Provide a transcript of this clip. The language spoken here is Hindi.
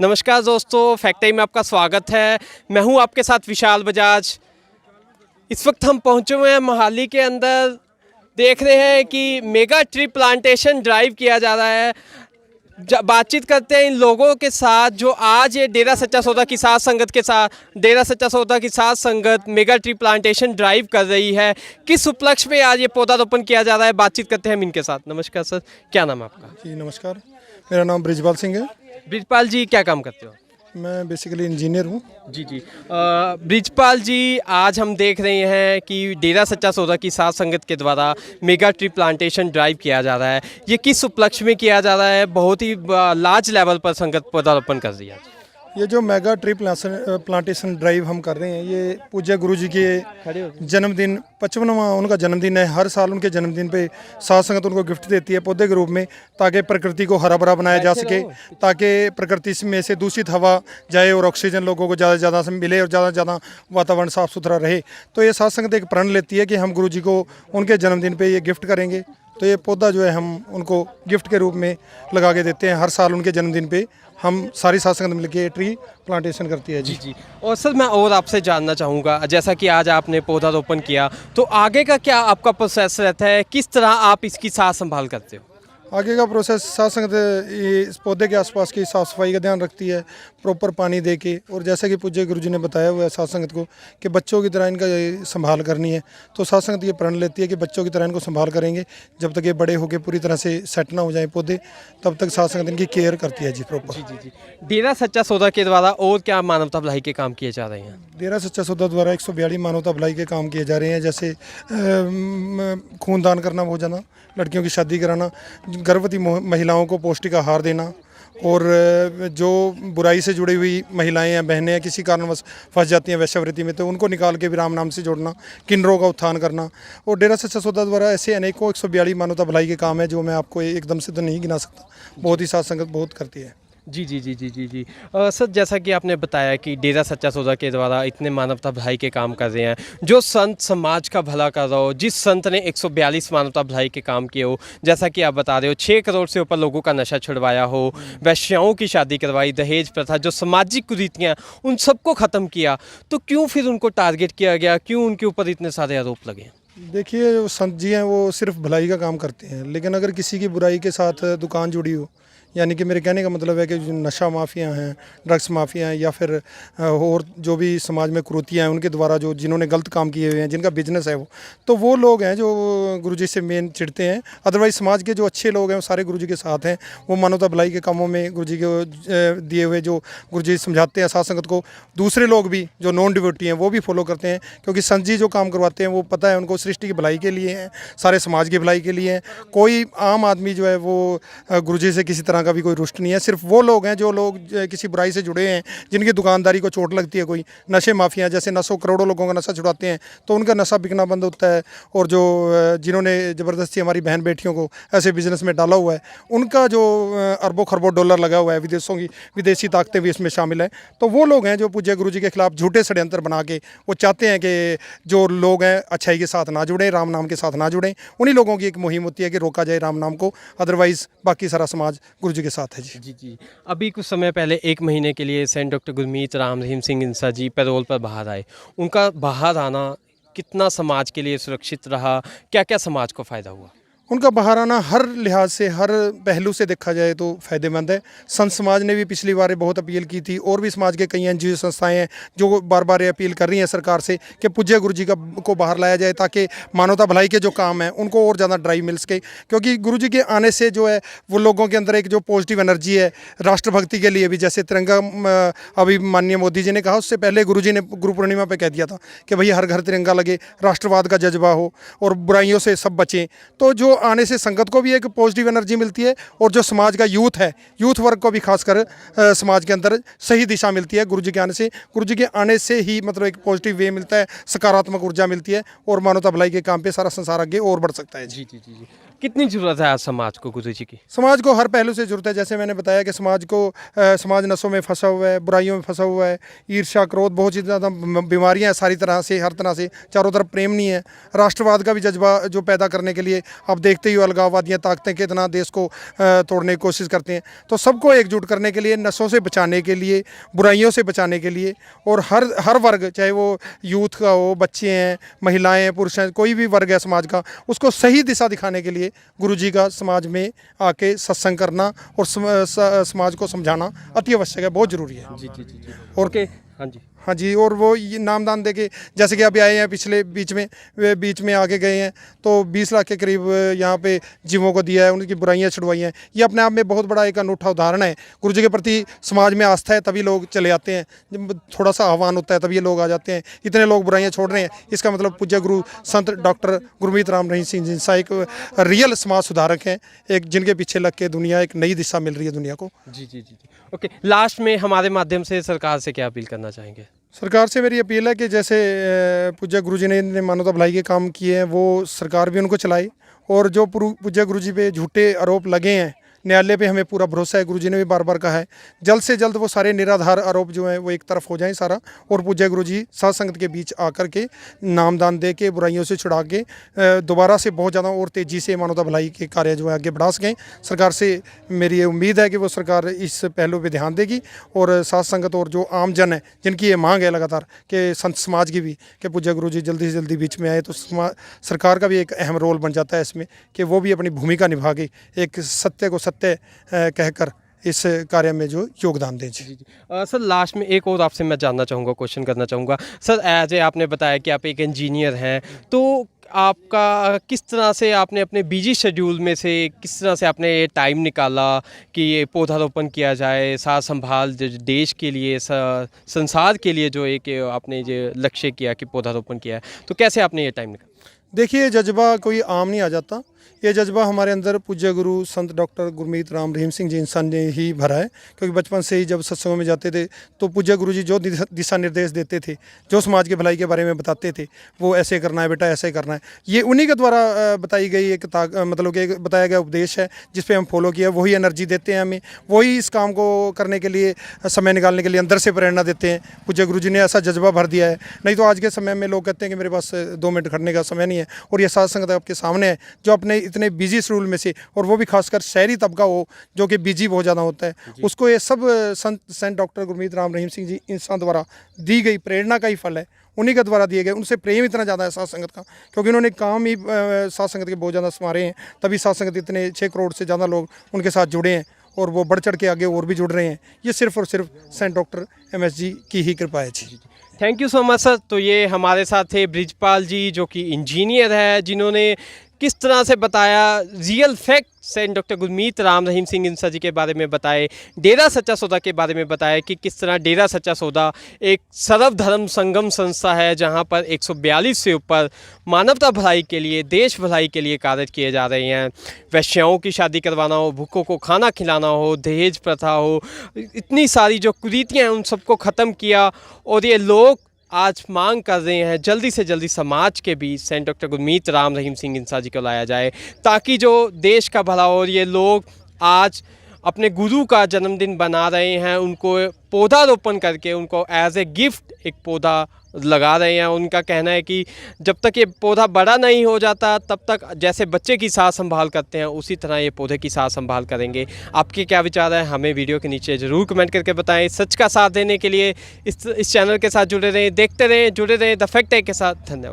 नमस्कार दोस्तों, फैक्ट टाइम में आपका स्वागत है। मैं हूं आपके साथ विशाल बजाज। इस वक्त हम पहुंचे हुए हैं मोहाली के अंदर। देख रहे हैं कि मेगा ट्री प्लांटेशन ड्राइव किया जा रहा है। बातचीत करते हैं इन लोगों के साथ जो आज ये डेरा सच्चा सौदा की साथ संगत के साथ डेरा सच्चा सौदा की साथ संगत मेगा ट्री प्लांटेशन ड्राइव कर रही है। किस उपलक्ष्य में आज ये पौधारोपण किया जा रहा है, बातचीत करते हैं हम इनके साथ। नमस्कार सर, क्या नाम है आपका? जी नमस्कार, मेरा नाम ब्रिजपाल सिंह है। ब्रिजपाल जी, क्या काम करते हो? मैं बेसिकली इंजीनियर हूँ। जी। ब्रिजपाल जी, आज हम देख रहे हैं कि डेरा सच्चा सौदा की साथ संगत के द्वारा मेगा ट्री प्लांटेशन ड्राइव किया जा रहा है। ये किस उपलक्ष्य में किया जा रहा है? बहुत ही लार्ज लेवल पर संगत पौधारोपण कर दिया। ये जो मेगा ट्री प्लांटेशन ड्राइव हम कर रहे हैं, ये पूज्य गुरु जी के जन्मदिन 55वां उनका जन्मदिन है। हर साल उनके जन्मदिन पे साथ संगत उनको गिफ्ट देती है पौधे के रूप में, ताकि प्रकृति को हरा भरा बनाया जा सके, ताकि प्रकृति में से दूषित हवा जाए और ऑक्सीजन लोगों को ज़्यादा से ज़्यादा से मिले और ज़्यादा से ज़्यादा वातावरण साफ़ सुथरा रहे। तो ये साथ संगत एक प्रण लेती है कि हम गुरु जी को उनके जन्मदिन पर ये गिफ्ट करेंगे। तो ये पौधा जो है हम उनको गिफ्ट के रूप में लगा के देते हैं। हर साल उनके जन्मदिन पे हम सारी साथ संगत मिलकर ट्री प्लांटेशन करती है। जी। और सर, मैं और आपसे जानना चाहूँगा, जैसा कि आज आपने पौधारोपण किया, तो आगे का क्या आपका प्रोसेस रहता है? किस तरह आप इसकी साथ संभाल करते हो? आगे का प्रोसेस साथ संगत ये इस पौधे के आसपास की साफ़ सफाई का ध्यान रखती है, प्रॉपर पानी दे के। और जैसा कि पूज्य गुरु जी ने बताया हुआ है साथ संगत को कि बच्चों की तरह इनका ये संभाल करनी है। तो साथ संगत ये प्रण लेती है कि बच्चों की तरह इनको संभाल करेंगे। जब तक ये बड़े होकर पूरी तरह से सेट ना हो जाए पौधे, तब तक साथ संगत इनकी केयर करती है। जी प्रॉपर। जी। डेरा सच्चा सौदा के द्वारा और क्या मानवता भलाई के काम किए जा रहे हैं? डेरा सच्चा सौदा द्वारा 142 मानवता भलाई के काम किए जा रहे हैं, जैसे खूनदान करना, बहुत ज़्यादा लड़कियों की शादी कराना, गर्भवती महिलाओं को पौष्टिक आहार देना, और जो बुराई से जुड़ी हुई महिलाएं हैं, बहनें हैं, किसी कारणवश फंस जाती हैं वैश्यवृत्ति में, तो उनको निकाल के भी राम नाम से जोड़ना, किन्नरों का उत्थान करना। और डेरा सच्चा सौदा द्वारा ऐसे अनेकों 142 मानवता भलाई के काम है जो मैं आपको एकदम से तो नहीं गिना सकता। बहुत ही साथ संगत बहुत करती है। जी। सर, जैसा कि आपने बताया कि डेरा सच्चा सौदा के द्वारा इतने मानवता भलाई के काम कर रहे हैं, जो संत समाज का भला कर रहा हो, जिस संत ने 142 मानवता भलाई के काम किए हो, जैसा कि आप बता रहे हो 6 करोड़ से ऊपर लोगों का नशा छुड़वाया हो, वैश्याओं की शादी करवाई, दहेज प्रथा, जो सामाजिक कुरीतियाँ, उन सबको ख़त्म किया, तो क्यों फिर उनको टारगेट किया गया? क्यों उनके ऊपर इतने सारे आरोप लगे? देखिए, जो संत जी हैं वो सिर्फ भलाई का काम करते हैं, लेकिन अगर किसी की बुराई के साथ दुकान जुड़ी हो, यानी कि मेरे कहने का मतलब है कि जो नशा माफिया हैं, ड्रग्स माफिया हैं, या फिर और जो भी समाज में कुरीतियाँ हैं उनके द्वारा जो जिन्होंने गलत काम किए हुए हैं, जिनका बिजनेस है वो, तो वो लोग हैं जो गुरुजी से मेन चिढ़ते हैं। अदरवाइज समाज के जो अच्छे लोग हैं वो सारे गुरुजी के साथ हैं। वो मानवता भलाई के कामों में गुरुजी के दिए हुए जो गुरुजी समझाते हैं साथ संगत को, दूसरे लोग भी जो नॉन डिवोटी हैं वो भी फॉलो करते हैं, क्योंकि संत जी जो काम करवाते हैं वो पता है उनको सृष्टि की भलाई के लिए हैं, सारे समाज की भलाई के लिए हैं। कोई आम आदमी जो है वो गुरुजी से किसी तरह का भी कोई रुष्ट नहीं है। सिर्फ वो लोग हैं जो लोग किसी बुराई से जुड़े हैं, जिनकी दुकानदारी को चोट लगती है, कोई नशे माफिया, जैसे नशों करोड़ों लोगों का नशा छुड़ाते हैं तो उनका नशा बिकना बंद होता है। और जो जिन्होंने ज़बरदस्ती हमारी बहन बेटियों को ऐसे बिजनेस में डाला हुआ है, उनका जो अरबों खरबों डॉलर लगा हुआ है, विदेशी ताकतें भी इसमें शामिल हैं। तो वो लोग हैं जो पूज्य गुरु जी के खिलाफ झूठे षड्यंत्र बना के वो चाहते हैं कि जो लोग हैं अच्छाई के साथ ना जुड़ें, राम नाम के साथ ना जुड़ें। उन्हीं लोगों की एक मुहिम होती है कि रोका जाए राम नाम को, अदरवाइज़ बाकी सारा समाज गुरु जी के साथ है। जी। अभी कुछ समय पहले 1 महीने के लिए सेंट डॉक्टर गुरमीत राम रहीम सिंह इंसा जी पैरोल पर बाहर आए। उनका बाहर आना कितना समाज के लिए सुरक्षित रहा? क्या समाज को फ़ायदा हुआ? उनका बाहर आना हर लिहाज से, हर पहलू से देखा जाए तो फ़ायदेमंद है। संत समाज ने भी पिछली बार बहुत अपील की थी, और भी समाज के कई एनजीओ संस्थाएं हैं जो बार बार ये अपील कर रही हैं सरकार से कि पूज्य गुरु जी को बाहर लाया जाए, ताकि मानवता भलाई के जो काम हैं उनको और ज़्यादा ड्राइव मिल सके। क्योंकि गुरु जी के आने से जो है वो लोगों के अंदर एक जो पॉजिटिव एनर्जी है राष्ट्रभक्ति के लिए भी, जैसे तिरंगा अभी माननीय मोदी जी ने कहा, उससे पहले गुरु जी ने गुरु पूर्णिमा पर कह दिया था कि भाई हर घर तिरंगा लगे, राष्ट्रवाद का जज्बा हो और बुराइयों से सब बचें। तो जो आने से संगत को भी एक पॉजिटिव एनर्जी मिलती है, और जो समाज का यूथ है, यूथ वर्ग को भी खासकर समाज के अंदर सही दिशा मिलती है गुरु जी के आने से। गुरु जी के आने से ही मतलब एक पॉजिटिव वे मिलता है, सकारात्मक ऊर्जा मिलती है, और मानवता भलाई के काम पे सारा संसार आगे और बढ़ सकता है। जी। कितनी ज़रूरत है आज समाज को गुरु जी की? समाज को हर पहलू से ज़रूरत है। जैसे मैंने बताया कि समाज नशों में फंसा हुआ है, बुराइयों में फंसा हुआ है, ईर्ष्या, क्रोध, बहुत ही ज़्यादा बीमारियां हैं सारी तरह से, हर तरह से। चारों तरफ प्रेम नहीं है। राष्ट्रवाद का भी जज्बा जो पैदा करने के लिए आप देखते ही हो, अलगाववादियाँ ताकतें कितना देश को तोड़ने की कोशिश करते हैं। तो सबको एकजुट करने के लिए, नशों से बचाने के लिए, बुराइयों से बचाने के लिए, और हर वर्ग, चाहे वो यूथ का हो, बच्चे हैं, महिलाएँ हैं, पुरुष हैं, कोई भी वर्ग है समाज का, उसको सही दिशा दिखाने के लिए गुरुजी का समाज में आके सत्संग करना और समाज को समझाना अति आवश्यक है, बहुत ज़रूरी है। जी जी जी जी। और हाँ जी, और वो ये नामदान दे के, जैसे कि अभी आए हैं पिछले बीच में आके गए हैं, तो 20 लाख के करीब यहाँ पे जीवों को दिया है, उनकी बुराइयाँ छुड़वाई हैं। ये अपने आप में बहुत बड़ा एक अनूठा उदाहरण है। गुरुजी के प्रति समाज में आस्था है तभी लोग चले आते हैं, जब थोड़ा सा आह्वान होता है तभी ये लोग आ जाते हैं। इतने लोग बुराइयाँ छोड़ रहे हैं, इसका मतलब पूज्य गुरु संत डॉक्टर गुरमीत राम रहीम सिंह जी सा एक रियल समाज सुधारक हैं, एक जिनके पीछे लग के दुनिया एक नई दिशा मिल रही है दुनिया को। जी जी जी जी। ओके, लास्ट में हमारे माध्यम से सरकार से क्या अपील करना चाहेंगे? सरकार से मेरी अपील है कि जैसे पूज्य गुरुजी ने मानवता भलाई के काम किए हैं, वो सरकार भी उनको चलाए, और जो पूज्य गुरुजी पे झूठे आरोप लगे हैं, न्यायालय पे हमें पूरा भरोसा है, गुरुजी ने भी बार बार कहा है, जल्द से जल्द वो सारे निराधार आरोप जो हैं वो एक तरफ हो जाएं सारा, और पूज्य गुरुजी साध संगत के बीच आकर के नामदान दे के, बुराइयों से छुड़ा के दोबारा से बहुत ज़्यादा और तेज़ी से मानवता भलाई के कार्य जो है आगे बढ़ा सकें। सरकार से मेरी ये उम्मीद है कि वो सरकार इस पहलू पर ध्यान देगी, और साध संगत और जो आम जन है जिनकी ये मांग है लगातार कि संत समाज की भी, कि पूज्य गुरुजी जल्दी से जल्दी बीच में आए, तो सरकार का भी एक अहम रोल बन जाता है इसमें, कि वो भी अपनी भूमिका निभा के एक सत्य को सत्य कहकर इस कार्य में जो योगदान दें। जी सर, लास्ट में एक और आपसे मैं जानना चाहूँगा, क्वेश्चन करना चाहूँगा सर। एज ए आपने बताया कि आप एक इंजीनियर हैं, तो आपका किस तरह से आपने अपने बिजी शेड्यूल में से किस तरह से आपने ये टाइम निकाला कि ये पौधारोपण किया जाए, साथ संभाल देश के लिए, संसार के लिए, जो एक आपने जो लक्ष्य किया कि पौधारोपण किया है, तो कैसे आपने ये टाइम निकाला? देखिए, ये जज्बा कोई आम नहीं आ जाता। ये जज्बा हमारे अंदर पूज्य गुरु संत डॉक्टर गुरमीत राम रहीम सिंह जी इंसान ने ही भरा है, क्योंकि बचपन से ही जब सत्संगों में जाते थे तो पूज्य गुरु जी जो दिशा निर्देश देते थे, जो समाज की भलाई के बारे में बताते थे, वो ऐसे करना है बेटा, ऐसे करना है, ये उन्हीं के द्वारा बताई गई एक मतलब कि बताया गया उपदेश है, जिस पे हम फॉलो किया। वही एनर्जी देते हैं हमें, वही इस काम को करने के लिए, समय निकालने के लिए अंदर से प्रेरणा देते हैं। पूज्य गुरु जी ने ऐसा जज्बा भर दिया है। नहीं तो आज के समय में लोग कहते हैं कि मेरे पास 2 मिनट खड़ने का समय नहीं है, और ये साध संगत आपके सामने है जो अपने इतने बिजी शेड्यूल में से, और वो भी खासकर शहरी तबका हो जो कि बिजी बहुत ज़्यादा होता है, उसको ये सब संत डॉक्टर गुरमीत राम रहीम सिंह जी इंसान द्वारा दी गई प्रेरणा का ही फल है, उन्हीं के द्वारा दिए गए। उनसे प्रेम इतना ज़्यादा है साध संगत का, क्योंकि उन्होंने काम ही साध संगत के बहुत ज़्यादा संवारे हैं, तभी साध संगत इतने 6 करोड़ से ज़्यादा लोग उनके साथ जुड़े हैं, और वो बढ़ चढ़ के आगे और भी जुड़ रहे हैं। ये सिर्फ और सिर्फ सेंट डॉक्टर MS जी की ही कृपा है। जी thank you so much sir. तो ये हमारे साथ थे ब्रिजपाल जी, जो कि इंजीनियर है, जिन्होंने किस तरह से बताया real fact saint doctor Gurmeet Ram Rahim Singh Insan ji के बारे में बताए, डेरा सच्चा सौदा के बारे में बताया कि किस तरह डेरा सच्चा सौदा एक सर्वधर्म संगम संस्था है, जहां पर 142 से ऊपर मानवता भलाई के लिए, देश भलाई के लिए कार्य किए जा रहे हैं। वैश्याओं की शादी करवाना हो, भूखों को खाना खिलाना हो, दहेज प्रथा हो, इतनी सारी जो कुरीतियाँ हैं उन सबको ख़त्म किया, और ये लोग आज मांग कर रहे हैं जल्दी से जल्दी समाज के बीच सेंट डॉक्टर गुरमीत राम रहीम सिंह इंसा जी को लाया जाए, ताकि जो देश का भला हो। और ये लोग आज अपने गुरु का जन्मदिन बना रहे हैं, उनको पौधारोपण करके उनको एज ए गिफ्ट एक पौधा लगा रहे हैं। उनका कहना है कि जब तक ये पौधा बड़ा नहीं हो जाता तब तक जैसे बच्चे की साथ संभाल करते हैं उसी तरह ये पौधे की साथ संभाल करेंगे। आपके क्या विचार हैं हमें वीडियो के नीचे ज़रूर कमेंट करके बताएं। सच का साथ देने के लिए इस चैनल के साथ जुड़े रहें, देखते रहें, जुड़े रहें द फैक्ट है के साथ। धन्यवाद।